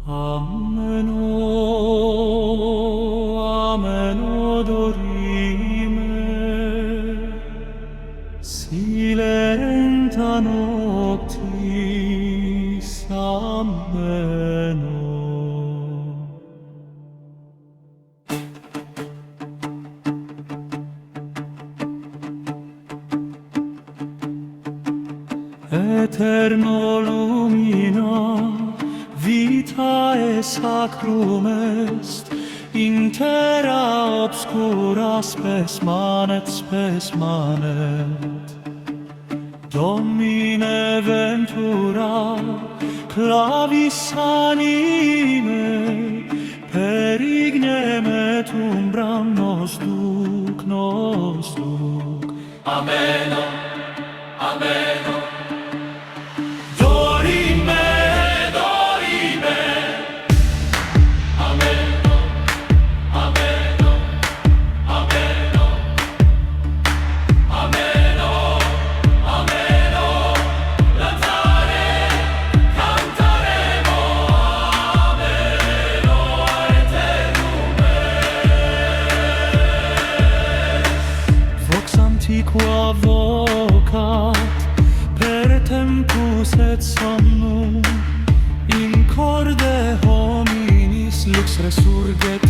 Ameno dorime, silenta noctis ameno. Eterno lumina, vitae sacrum est, in terra obscura spes manet. Domine ventura, clavis anime, perignem et umbram nos duc. Ameno, ameno. Antiqua vocat per tempus et somnum, in corde hominis lux resurget.